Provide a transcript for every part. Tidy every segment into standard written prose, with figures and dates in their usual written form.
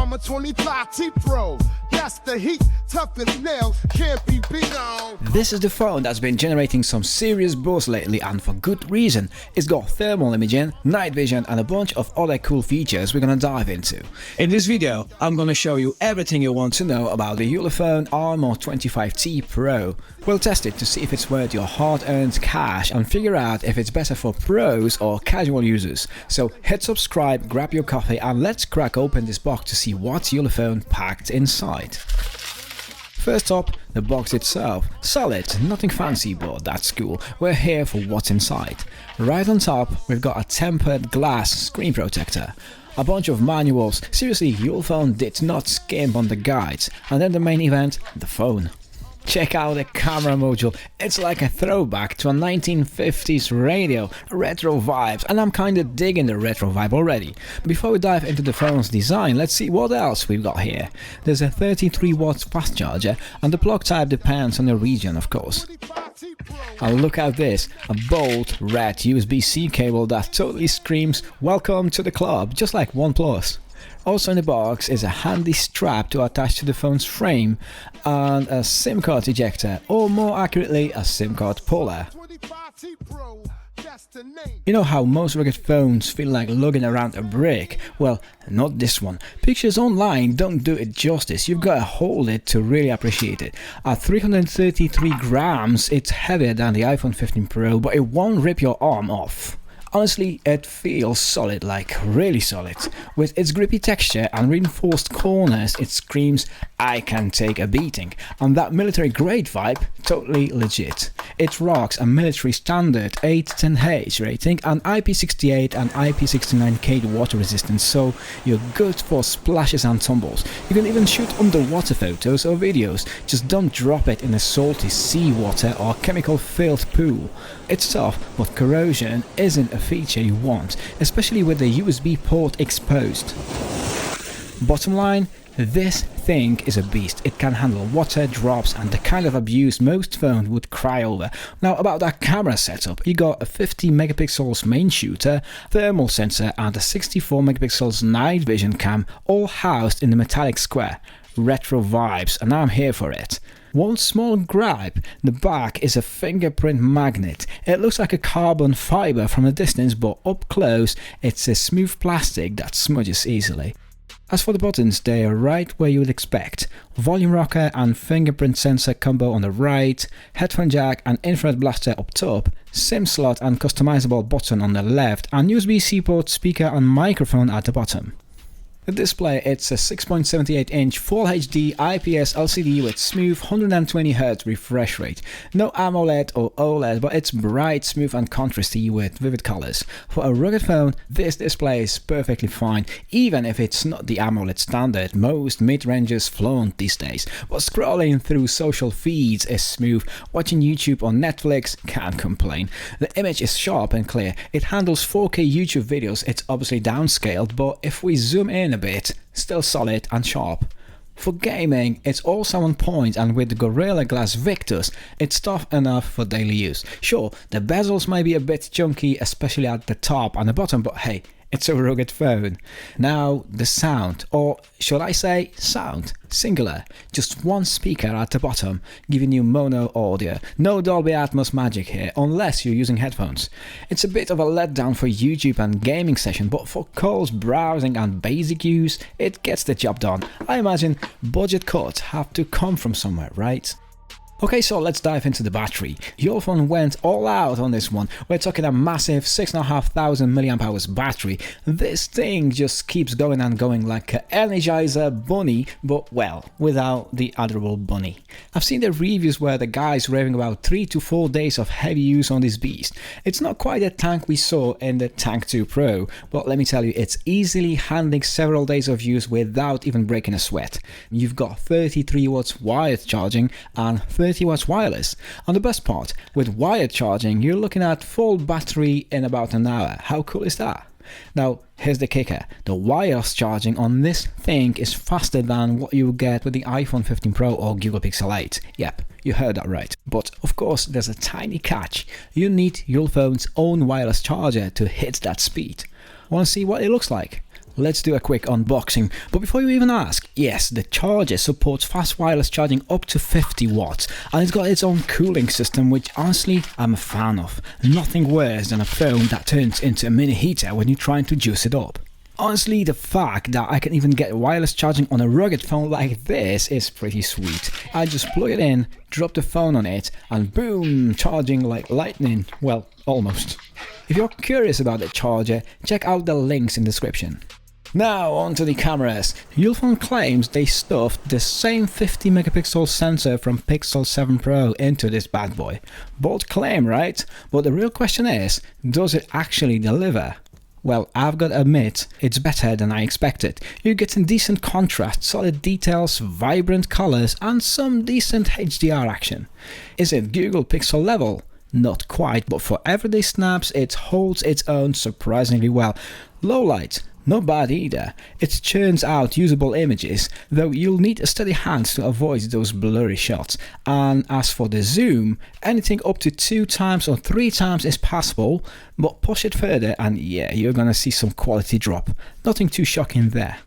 Armor 25T Pro. That's the heat, tough as nails, can't be beat on. This is the phone that's been generating some serious buzz lately, and for good reason. It's got thermal imaging, night vision and a bunch of other cool features we're gonna dive into. In this video, I'm gonna show you everything you want to know about the Ulefone Armor 25T Pro. We'll test it to see if it's worth your hard-earned cash and figure out if it's better for pros or casual users. So hit subscribe, grab your coffee and let's crack open this box to see what Ulefone packed inside. First up, the box itself. Solid, nothing fancy, but that's cool. We're here for what's inside. Right on top, we've got a tempered glass screen protector. A bunch of manuals. Seriously, Ulefone did not skimp on the guides. And then the main event, the phone. Check out the camera module, it's like a throwback to a 1950s radio, retro vibes, and I'm kinda digging the retro vibe already. Before we dive into the phone's design, let's see what else we've got here. There's a 33 watts fast charger, and the plug type depends on the region of course. And look at this, a bold red USB-C cable that totally screams welcome to the club, just like OnePlus. Also in the box is a handy strap to attach to the phone's frame and a SIM card ejector, or more accurately a SIM card puller. You know how most rugged phones feel like lugging around a brick? Well, not this one. Pictures online don't do it justice, you've got to hold it to really appreciate it. At 333 grams, it's heavier than the iPhone 15 Pro, but it won't rip your arm off. Honestly, it feels solid, like really solid. With its grippy texture and reinforced corners, it screams, I can take a beating. And that military grade vibe, totally legit. It rocks a military standard 810H rating and IP68 and IP69K water resistance, so you're good for splashes and tumbles. You can even shoot underwater photos or videos, just don't drop it in a salty seawater or chemical-filled pool. It's tough, but corrosion isn't a feature you want, especially with the USB port exposed. Bottom line, this thing is a beast. It can handle water, drops and the kind of abuse most phones would cry over. Now about that camera setup, you got a 50 megapixels main shooter, thermal sensor and a 64 megapixels night vision cam, all housed in the metallic square. Retro vibes, and I'm here for it. One small gripe, the back is a fingerprint magnet. It looks like a carbon fiber from a distance, but up close it's a smooth plastic that smudges easily. As for the buttons, they are right where you would expect. Volume rocker and fingerprint sensor combo on the right, headphone jack and infrared blaster up top, SIM slot and customizable button on the left, and USB-C port, speaker and microphone at the bottom. The display, it's a 6.78-inch Full HD IPS LCD with smooth 120Hz refresh rate. No AMOLED or OLED, but it's bright, smooth and contrasty with vivid colors. For a rugged phone, this display is perfectly fine, even if it's not the AMOLED standard most mid-rangers flaunt these days. But scrolling through social feeds is smooth, watching YouTube or Netflix can't complain. The image is sharp and clear, it handles 4K YouTube videos, it's obviously downscaled, but if we zoom in a bit, still solid and sharp. For gaming, it's also on point, and with the Gorilla Glass Victus, it's tough enough for daily use. Sure, the bezels may be a bit chunky, especially at the top and the bottom, but hey, it's a rugged phone. Now, the sound, or should I say sound, singular. Just one speaker at the bottom, giving you mono audio. No Dolby Atmos magic here, unless you're using headphones. It's a bit of a letdown for YouTube and gaming session, but for calls, browsing and basic use, it gets the job done. I imagine budget cuts have to come from somewhere, right? Okay, so let's dive into the battery. Ulefone went all out on this one. We're talking a massive 6,500 mAh battery. This thing just keeps going and going like an Energizer bunny, but well, without the adorable bunny. I've seen the reviews where the guy's raving about 3 to 4 days of heavy use on this beast. It's not quite the tank we saw in the Tank 2 Pro, but let me tell you, it's easily handling several days of use without even breaking a sweat. You've got 33 watts wired charging and 30 watts wireless. And the best part, with wired charging, you're looking at full battery in about an hour. How cool is that? Now, here's the kicker. The wireless charging on this thing is faster than what you get with the iPhone 15 Pro or Google Pixel 8. Yep, you heard that right. But of course, there's a tiny catch. You need Ulefone's own wireless charger to hit that speed. Want to see what it looks like? let's do a quick unboxing. But before you even ask, yes, the charger supports fast wireless charging up to 50 watts, and it's got its own cooling system, which honestly I'm a fan of. Nothing worse than a phone that turns into a mini heater when you're trying to juice it up. Honestly, the fact that I can even get wireless charging on a rugged phone like this is pretty sweet. I just plug it in, drop the phone on it, and boom, charging like lightning. Well, almost. If you're curious about the charger, check out the links in the description. Now onto the cameras. Ulefone claims they stuffed the same 50 megapixel sensor from Pixel 7 Pro into this bad boy. Bold claim, right? But the real question is, does it actually deliver? Well, I've got to admit, it's better than I expected. You're getting decent contrast, solid details, vibrant colors, and some decent HDR action. Is it Google Pixel level? Not quite, but for everyday snaps, it holds its own surprisingly well. Low light, not bad either. It churns out usable images, though you'll need a steady hand to avoid those blurry shots. And as for the zoom, anything up to 2 times or 3 times is possible, but push it further and yeah, you're gonna see some quality drop. Nothing too shocking there.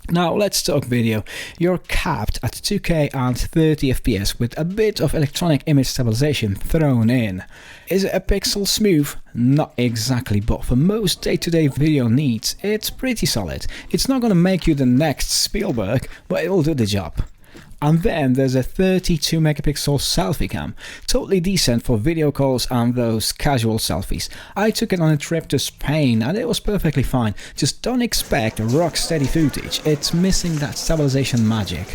Now let's talk video. You're capped at 2K and 30 FPS with a bit of electronic image stabilization thrown in. Is it a pixel smooth? Not exactly, but for most day-to-day video needs, it's pretty solid. It's not gonna make you the next Spielberg, but it'll do the job. And then there's a 32 megapixel selfie cam, totally decent for video calls and those casual selfies. I took it on a trip to Spain and it was perfectly fine. Just don't expect rock steady footage, it's missing that stabilization magic.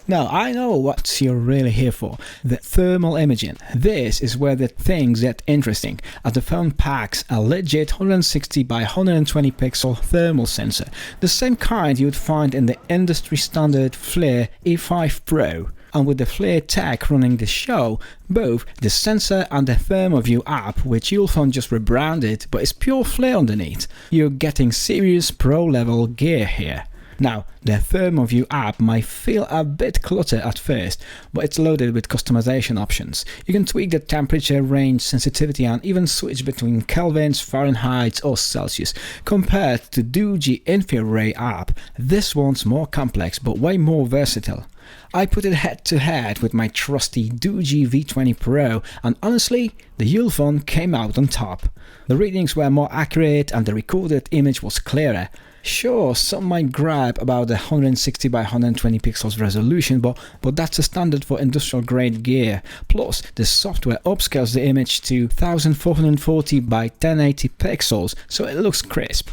Now, I know what you're really here for, the thermal imaging. This is where the things get interesting, as the phone packs a legit 160 by 120 pixel thermal sensor, the same kind you would find in the industry standard Flir E5 Pro. And with the Flir tech running the show, both the sensor and the ThermoView app, which Ulefone just rebranded, but it's pure Flir underneath, you're getting serious pro level gear here. Now, the ThermoView app might feel a bit cluttered at first, but it's loaded with customization options. You can tweak the temperature range, sensitivity, and even switch between Kelvins, Fahrenheit or Celsius. Compared to Doogee Infrared app, this one's more complex but way more versatile. I put it head to head with my trusty Doogee V20 Pro, and honestly, the Ulefone came out on top. The readings were more accurate and the recorded image was clearer. Sure, some might gripe about the 160 by 120 pixels resolution, but that's a standard for industrial grade gear. Plus, the software upscales the image to 1440 by 1080 pixels, so it looks crisp.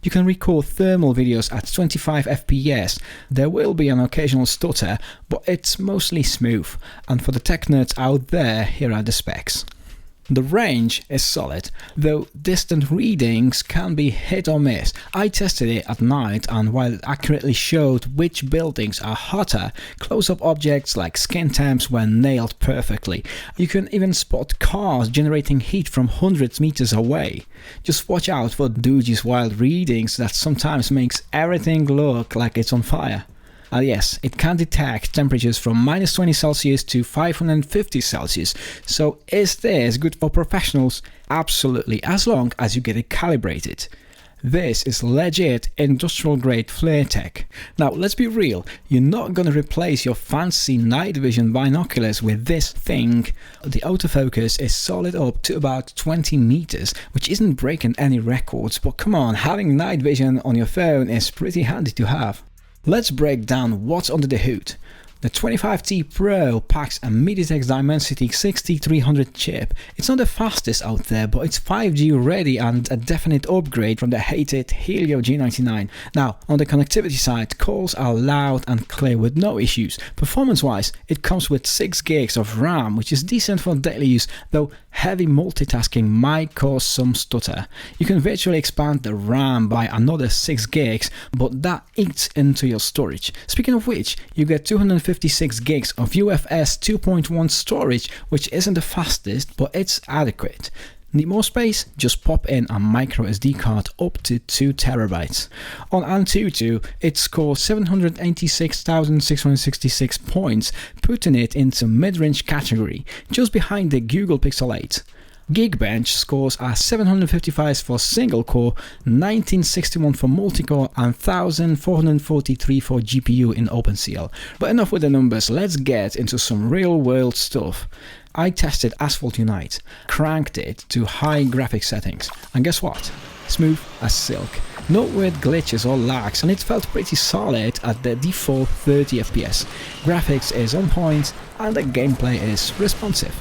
You can record thermal videos at 25 FPS. There will be an occasional stutter, but it's mostly smooth. And for the tech nerds out there, here are the specs. The range is solid, though distant readings can be hit or miss. I tested it at night, and while it accurately showed which buildings are hotter, close-up objects like skin temps were nailed perfectly. You can even spot cars generating heat from hundreds meters away. Just watch out for Doogee's wild readings that sometimes makes everything look like it's on fire. Yes, it can detect temperatures from -20 Celsius to 550 Celsius. So is this good for professionals? Absolutely, as long as you get it calibrated. This is legit industrial grade Flir tech. Now let's be real, you're not gonna replace your fancy night vision binoculars with this thing. The autofocus is solid up to about 20 meters, which isn't breaking any records, but come on, having night vision on your phone is pretty handy to have. Let's break down what's under the hood. The 25T Pro packs a MediaTek Dimensity 6300 chip. It's not the fastest out there, but it's 5G ready and a definite upgrade from the hated Helio G99. Now, on the connectivity side, calls are loud and clear with no issues. Performance-wise, it comes with 6 gigs of RAM, which is decent for daily use, though heavy multitasking might cause some stutter. You can virtually expand the RAM by another 6 gigs, but that eats into your storage. Speaking of which, you get 256 gigs of UFS 2.1 storage, which isn't the fastest, but it's adequate. Need more space? Just pop in a micro SD card up to 2 terabytes. On Antutu, it scored 786,666 points, putting it into mid-range category, just behind the Google Pixel 8. Geekbench scores are 755 for single core, 1961 for multi-core and 1443 for GPU in OpenCL. But enough with the numbers, let's get into some real world stuff. I tested Asphalt Unite, cranked it to high graphics settings, and guess what? Smooth as silk. No weird glitches or lags, and it felt pretty solid at the default 30 FPS. Graphics is on point and the gameplay is responsive.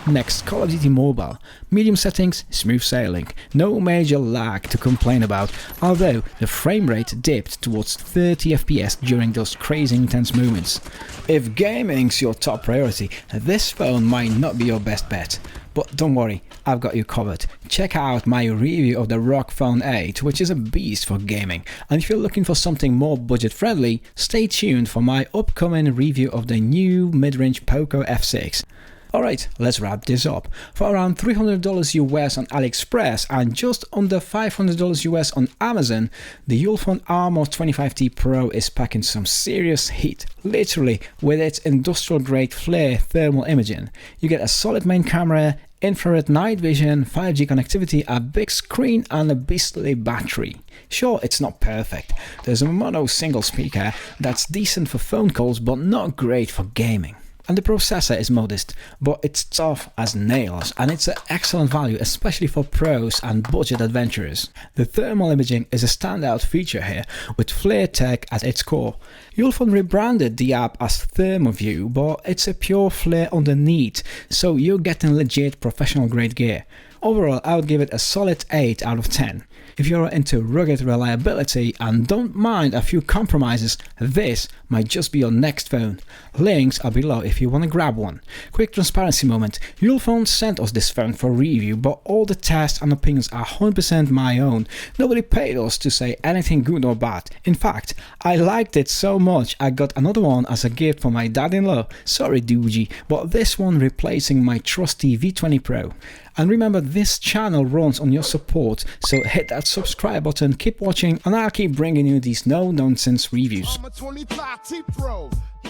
Next, Call of Duty Mobile. Medium settings, smooth sailing. No major lag to complain about, although the frame rate dipped towards 30 FPS during those crazy intense moments. If gaming's your top priority, this phone might not be your best bet. But don't worry, I've got you covered. Check out my review of the ROG Phone 8, which is a beast for gaming. And if you're looking for something more budget friendly, stay tuned for my upcoming review of the new mid-range Poco F6. Alright, let's wrap this up. For around $300 US on AliExpress and just under $500 US on Amazon, the Ulefone Armor 25T Pro is packing some serious heat. Literally, with its industrial grade Flir thermal imaging. You get a solid main camera, infrared night vision, 5G connectivity, a big screen and a beastly battery. Sure, it's not perfect. There's a mono single speaker that's decent for phone calls but not great for gaming. And the processor is modest, but it's tough as nails, and it's an excellent value, especially for pros and budget adventurers. The thermal imaging is a standout feature here, with Flir tech at its core. Ulefone rebranded the app as ThermoView, but it's a pure Flir underneath, so you're getting legit professional grade gear. Overall, I would give it a solid 8 out of 10. If you're into rugged reliability and don't mind a few compromises, this might just be your next phone. Links are below if you want to grab one. Quick transparency moment, Ulefone sent us this phone for review, but all the tests and opinions are 100% my own. Nobody paid us to say anything good or bad. In fact, I liked it so much I got another one as a gift for my dad-in-law. Sorry Doogie, but this one replacing my trusty V20 Pro. And remember, this channel runs on your support, so hit that subscribe button, keep watching, and I'll keep bringing you these no-nonsense reviews.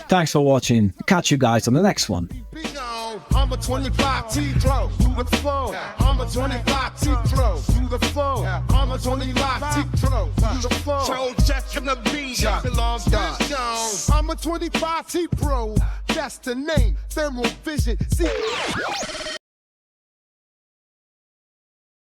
Thanks for watching. Catch you guys on the next one. I'm a 25T Pro, do the flow. I'm a 25T Pro, do the flow. I'm a 25T Pro, do the flow. So check in the beat, I'm a 25T Pro, that's the name, thermal vision. See.